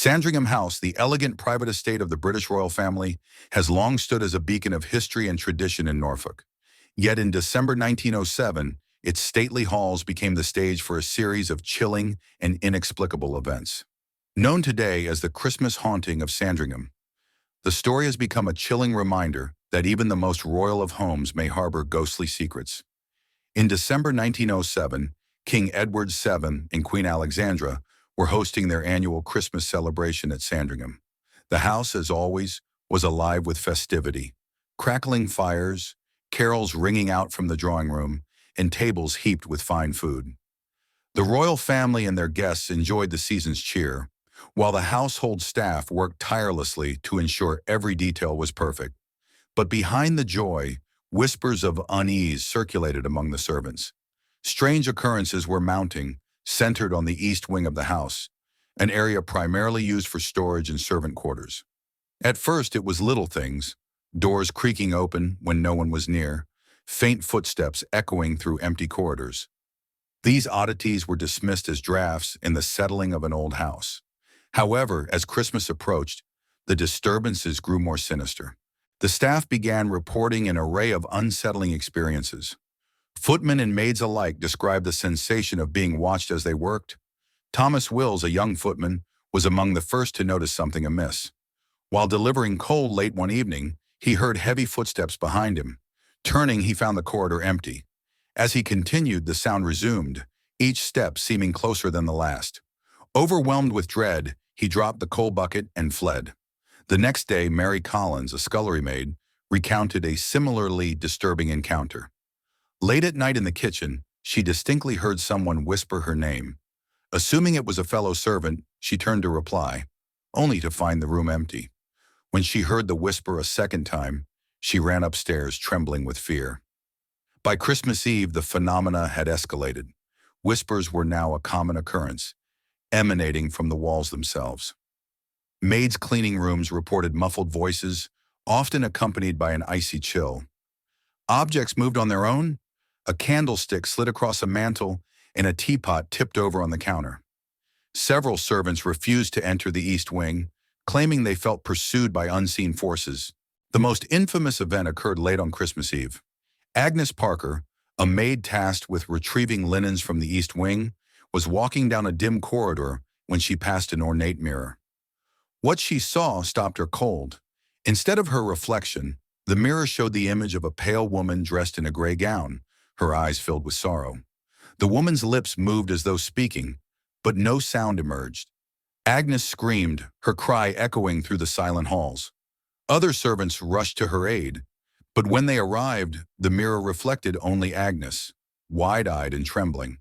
Sandringham House, the elegant private estate of the British royal family, has long stood as a beacon of history and tradition in Norfolk. Yet in December 1907, its stately halls became the stage for a series of chilling and inexplicable events. Known today as the Christmas haunting of Sandringham, the story has become a chilling reminder that even the most royal of homes may harbor ghostly secrets. In December 1907, King Edward VII and Queen Alexandra were hosting their annual Christmas celebration at Sandringham. The house, as always, was alive with festivity. Crackling fires, carols ringing out from the drawing room, and tables heaped with fine food. The royal family and their guests enjoyed the season's cheer, while the household staff worked tirelessly to ensure every detail was perfect. But behind the joy, whispers of unease circulated among the servants. Strange occurrences were mounting, centered on the east wing of the house, an area primarily used for storage and servant quarters. At first it was little things, doors creaking open when no one was near, faint footsteps echoing through empty corridors. These oddities were dismissed as drafts in the settling of an old house. However, as Christmas approached, the disturbances grew more sinister. The staff began reporting an array of unsettling experiences. Footmen and maids alike described the sensation of being watched as they worked. Thomas Wills, a young footman, was among the first to notice something amiss. While delivering coal late one evening, he heard heavy footsteps behind him. Turning, he found the corridor empty. As he continued, the sound resumed, each step seeming closer than the last. Overwhelmed with dread, he dropped the coal bucket and fled. The next day, Mary Collins, a scullery maid, recounted a similarly disturbing encounter. Late at night in the kitchen, she distinctly heard someone whisper her name. Assuming it was a fellow servant, she turned to reply, only to find the room empty. When she heard the whisper a second time, she ran upstairs trembling with fear. By Christmas Eve, the phenomena had escalated. Whispers were now a common occurrence, emanating from the walls themselves. Maids cleaning rooms reported muffled voices, often accompanied by an icy chill. Objects moved on their own. A candlestick slid across a mantel, and a teapot tipped over on the counter. Several servants refused to enter the east wing, claiming they felt pursued by unseen forces. The most infamous event occurred late on Christmas Eve. Agnes Parker, a maid tasked with retrieving linens from the east wing, was walking down a dim corridor when she passed an ornate mirror. What she saw stopped her cold. Instead of her reflection, the mirror showed the image of a pale woman dressed in a gray gown, her eyes filled with sorrow. The woman's lips moved as though speaking, but no sound emerged. Agnes screamed, her cry echoing through the silent halls. Other servants rushed to her aid, but when they arrived, the mirror reflected only Agnes, wide-eyed and trembling.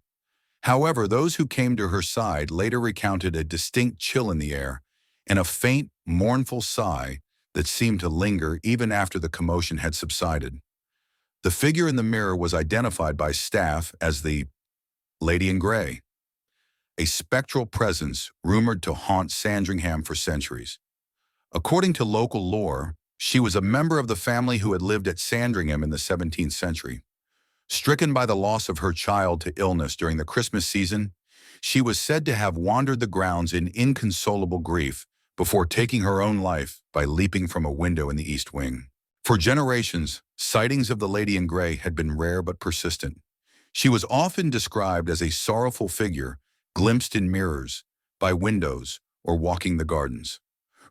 However, those who came to her side later recounted a distinct chill in the air and a faint, mournful sigh that seemed to linger even after the commotion had subsided. The figure in the mirror was identified by staff as the Lady in Grey, a spectral presence rumored to haunt Sandringham for centuries. According to local lore, she was a member of the family who had lived at Sandringham in the 17th century. Stricken by the loss of her child to illness during the Christmas season, she was said to have wandered the grounds in inconsolable grief before taking her own life by leaping from a window in the east wing. For generations, sightings of the Lady in Grey had been rare but persistent. She was often described as a sorrowful figure glimpsed in mirrors, by windows, or walking the gardens.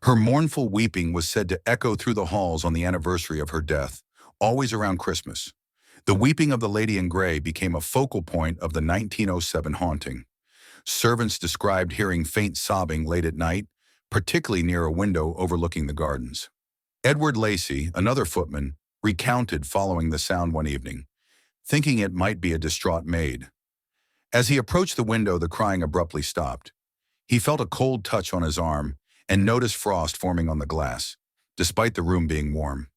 Her mournful weeping was said to echo through the halls on the anniversary of her death, always around Christmas. The weeping of the Lady in Grey became a focal point of the 1907 haunting. Servants described hearing faint sobbing late at night, particularly near a window overlooking the gardens. Edward Lacey, another footman, recounted following the sound one evening, thinking it might be a distraught maid. As he approached the window, the crying abruptly stopped. He felt a cold touch on his arm and noticed frost forming on the glass, despite the room being warm.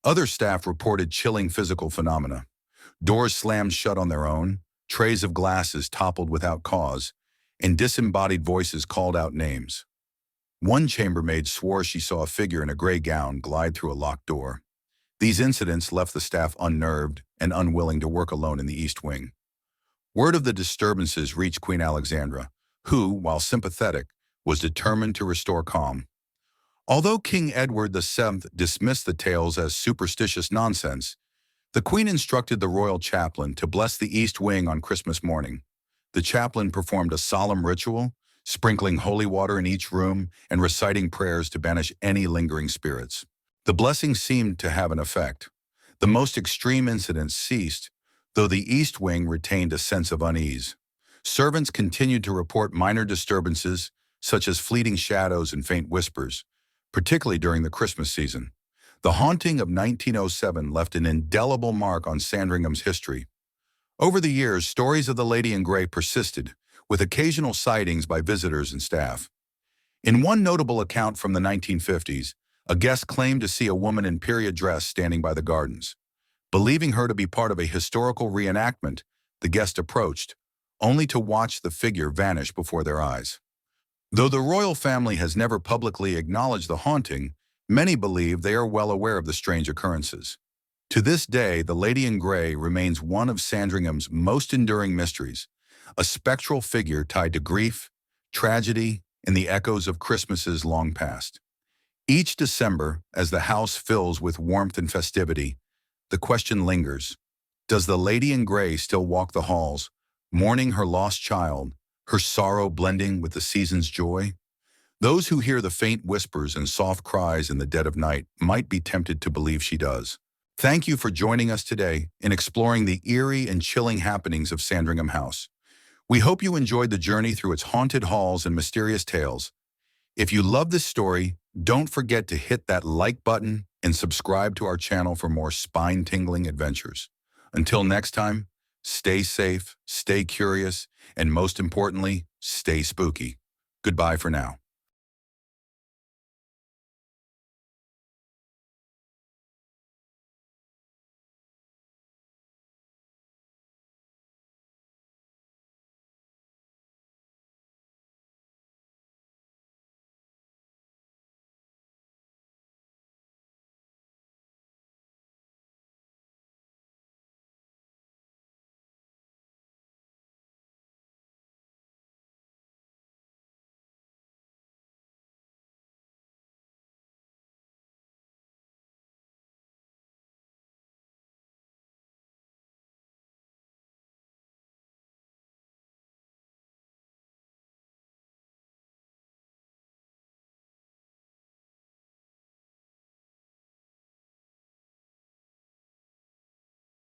Other staff reported chilling physical phenomena. Doors slammed shut on their own, trays of glasses toppled without cause, and disembodied voices called out names. One chambermaid swore she saw a figure in a gray gown glide through a locked door. These incidents left the staff unnerved and unwilling to work alone in the East Wing. Word of the disturbances reached Queen Alexandra, who, while sympathetic, was determined to restore calm. Although King Edward VII dismissed the tales as superstitious nonsense, the Queen instructed the royal chaplain to bless the East Wing on Christmas morning. The chaplain performed a solemn ritual, sprinkling holy water in each room and reciting prayers to banish any lingering spirits. The blessing seemed to have an effect. The most extreme incidents ceased, though the East Wing retained a sense of unease. Servants continued to report minor disturbances, such as fleeting shadows and faint whispers, particularly during the Christmas season. The haunting of 1907 left an indelible mark on Sandringham's history. Over the years, stories of the Lady in Grey persisted, with occasional sightings by visitors and staff. In one notable account from the 1950s, a guest claimed to see a woman in period dress standing by the gardens. Believing her to be part of a historical reenactment, the guest approached, only to watch the figure vanish before their eyes. Though the royal family has never publicly acknowledged the haunting, many believe they are well aware of the strange occurrences. To this day, the Lady in Grey remains one of Sandringham's most enduring mysteries, a spectral figure tied to grief, tragedy, and the echoes of Christmases long past. Each December, as the house fills with warmth and festivity, the question lingers: does the Lady in Grey still walk the halls, mourning her lost child, her sorrow blending with the season's joy? Those who hear the faint whispers and soft cries in the dead of night might be tempted to believe she does. Thank you for joining us today in exploring the eerie and chilling happenings of Sandringham House. We hope you enjoyed the journey through its haunted halls and mysterious tales. If you love this story, don't forget to hit that like button and subscribe to our channel for more spine-tingling adventures. Until next time, stay safe, stay curious, and most importantly, stay spooky. Goodbye for now.